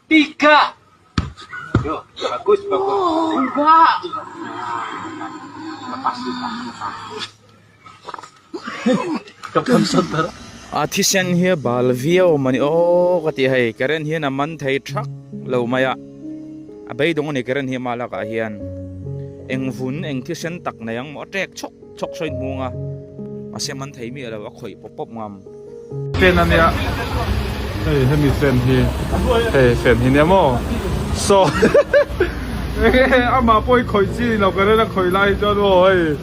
Tiga. Yo, bagus. Enggak. Lepas. Kapan saudara? Artisan here balvio mani kati hai karen here naman thai truck lo maya abai dong ni karen here mala ka hian engvun engtisen tak na yang mo tek chok soin munga ase man thai mi ala khoi pop ngam fen ania hemi fen hi ne mo so ama poi khoi chi lo ka na khoi lai cho ro ai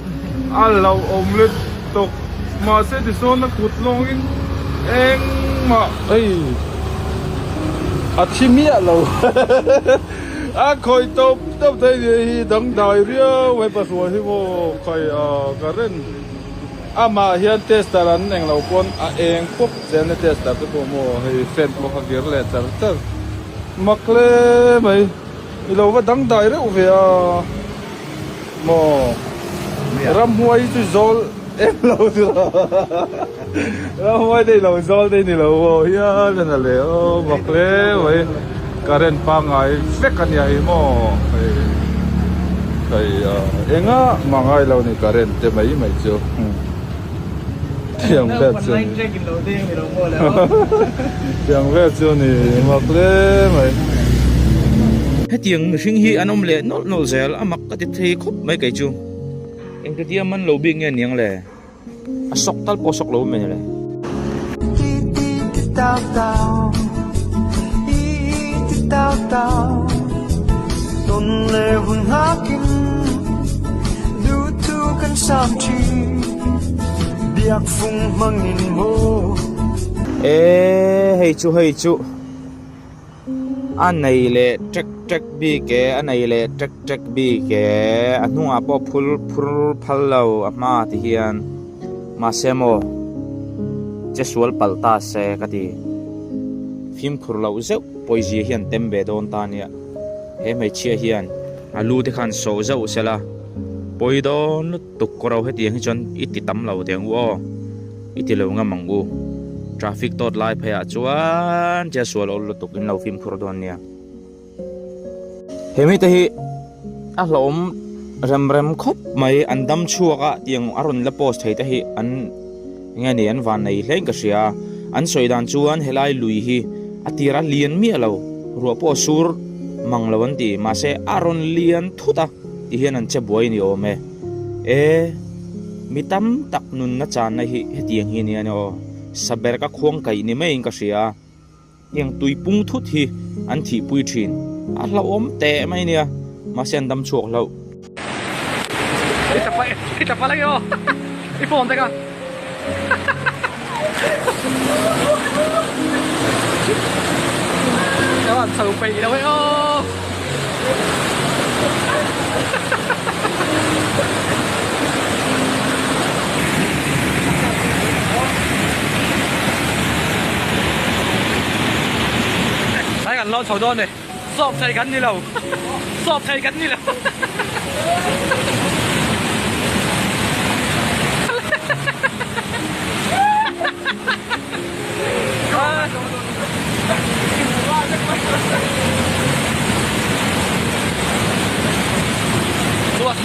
al lo omlet tok mà sẽ đi xuống nó cụt luôn em mà ấy chim mía lâu khơi tôm thấy gì đắng đài ria vậy bà rồi thì vô khơi cái rên mà hiện test là anh lâu con anh cúp sẽ nên test là cái bộ mồ hay fan bộ khác kia là chắc mặc lên mày lâu vẫn đắng đài đấy về mồ ram huay chú zol em lâu rồi hôm nay lâu rồi đây lâu rồi ya nên là leo mặc lẽ vậy karen pa ngai phek kan ya mo kai enga mangai lâu ni karen te mai chu yang vet chu yang vet chu ni mặc lẽ vậy he tiang hring hi anom le nol zel amak ka ti thei khop mai kai chu eng ke dia man lo bi nge niang le asok tal posok lo men le ton le hun hakin du tu kan sam chi biak phung mangin mo hei chu an nei le trek bi ke an nei le trek bi ke anunga po phul phal lo ama ti hian ma semo chesual palta se kati phim phur lo zeu poiji hian tembe don ta nia he mai chia hian alu te khan so zeu sela poidon tuk korau he tiang hi chon iti tam lo tiang u iti lo nga mangu traffic tot lai phaya chuan chesual ol tukin lo phim phur don nia hemi te hi a hlom rem khop mai andam chuaka tiang aron la post thei te hi an nge ni an van nei hleng ka sia an soidan chuan helai lui hi atira lian mi alo ro po sur manglawan ti ma se aron lian thuta ti hian an che boi ni ome mitam tak nun na chan na hi hetiang hi ni ani o saber ka khong kai ni mai ka sia yang tuipung thut hi an thi pui thin a la om te mai nia ma sen dam chuak lo Kita pa lagi oh. Ipon teka. Kawan sau pai đâu ấy oh. Thấy gần lo sầu đôn này. Sọp thầy gắn đi lầu. Sọp thầy gắn đi lầu.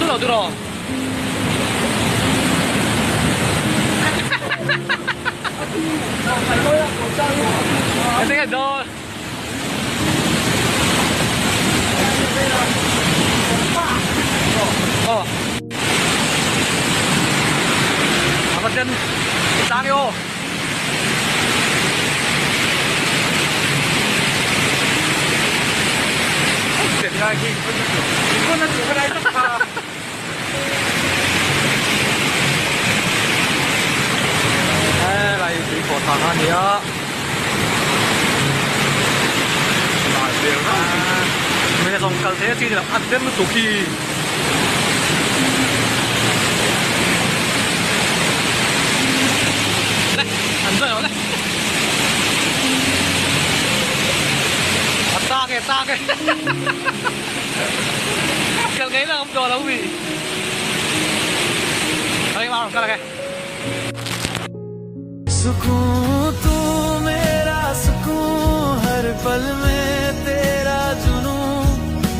Duro duro. Cái đó. Apa chân tang yo. Cái này thì con nó chịu cái này tất cả. Lại bị phổ thẳng anh nhỉ? Lại điều đó. Mình là dòng cần thế thì là ăn tết một số kỳ. Đây, ăn rồi đó đây. Ta kìa. Cần nghĩ là không đồ đâu bị. Đây vào cái này. सुकून तू मेरा सुकून हर पल में तेरा जुनून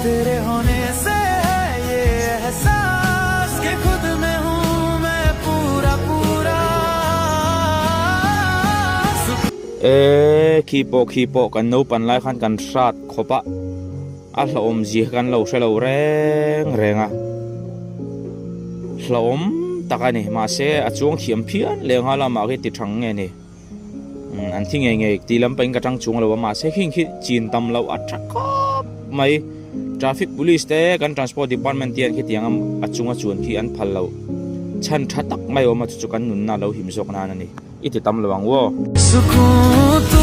तेरे होने से है ये एहसास कि खुद में हूँ मैं पूरा पूराคีโปกันนูปันไล่ขันกันชาดขบะอัลอมจีกันเราใช้เราแรงอ่ะลมตะกันนี่มาเสอจวงเขียมเพี้ยนเลี้ยงฮาลามาคิดติดทังไงนี่อันที่ไงตีลำเป็นกระจังจวงเราว่ามาเสหิ้งคิดจีนตำเราอัดชักครับไม่ traffic police แต่กัน transport department เตียนคิดยังอัดจวงจวนที่อันพันเราฉันชัดตักไม่ว่ามาจุกันหนุนน่าเราหิมสกนานี่อิติตำระวังว่า सुकून तू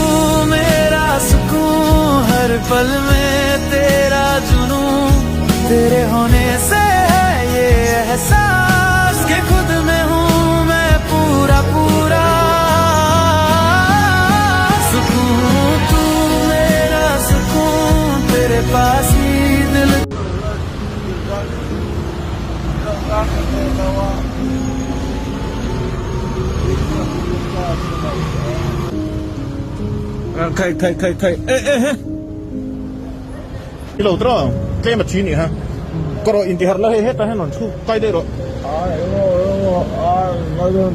मेरा सुकून हर पल में तेरा जुनून तेरे होने से है ये एहसास कि खुद में हूँ मैं पूरा पूरा सुकून तू मेरा सुकून तेरे पास ही दिल Thầy ê cái lầu đó cái mà chín nhỉ ha có rồi inti harla hết ta hết nón chu quay đây rồi nói luôn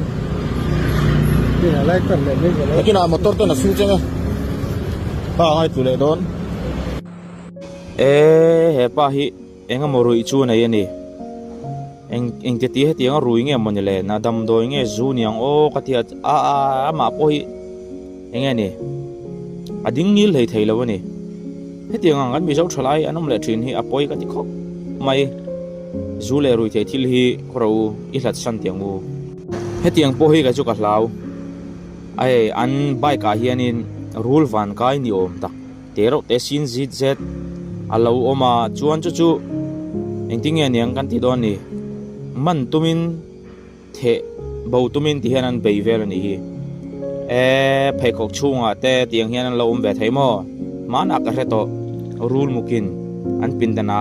cái này lại cần để cái nào motor tuh nasu chứ ba hai tu le don he pa hi enga morui chu nei ani eng te ti he tianga rui nge mon le na dam doi nge zu niang o ka ti a ma po hi enga ni ading nil hei thei lo ni he tianga ngan mi zau thlai anom le thin hi apoi ka ti khok mai zu le rui thei thil hi khro I hlat san tiang u he tiang po hi ka chu ka hlau ai an bai ka hianin rule van kai ni om tak tero te sin zit zet alo oma chuan chu engting ya niang kan ti don ni man tumin the bo tumin ti hanan bei vel ni hi phei khok chunga te tiang hian lo om ve thei mo man ak re to rule mukin an pin dana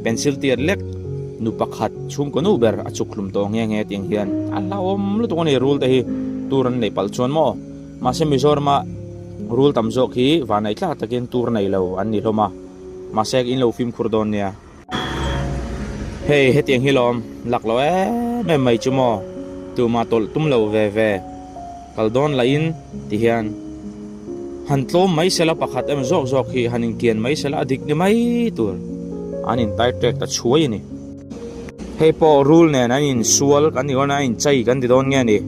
pencil tiar lek nu pakhat chum ko nu ber achuklum to nge tiang hian alla om lu to ni rule te hi turan nei pal chon mo ma se mizorma rule tamzo ki wanai tla takin tur nei lo an ni loma ma sek in lo film khurdon nia hey he tiang hilom lak lo me mai chumo tu ma tol tum lo ve kaldon la in ti hian han tlom mai sela pakhat em zok hi hanin kian mai sela adik ni mai tur anin tai trek ta chuai ni hey po rule ne anin sual kan ni ona in chai kan di don nge ni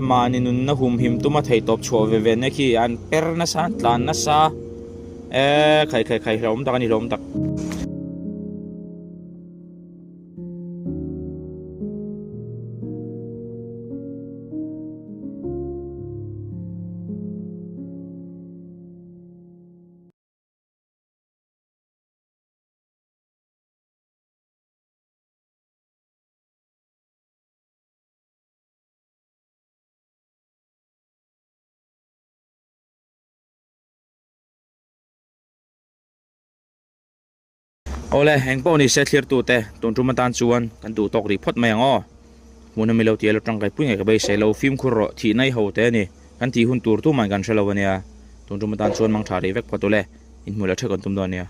maninun na hum him tuma thei top chho ve ne khi an per na san tlan na sa khai rom tak ani rom tak ole heng po ni se thlir tu te ton tu matan chuan kan tu tok ri phot mai ngo muna milo ti lo tang kai pu nge ka bai se lo film khuro thi nai ho te ni kan ti hun tur tu man kan shalo wania ton tu matan chuan mang thari vek photole in mula thekon tum don nia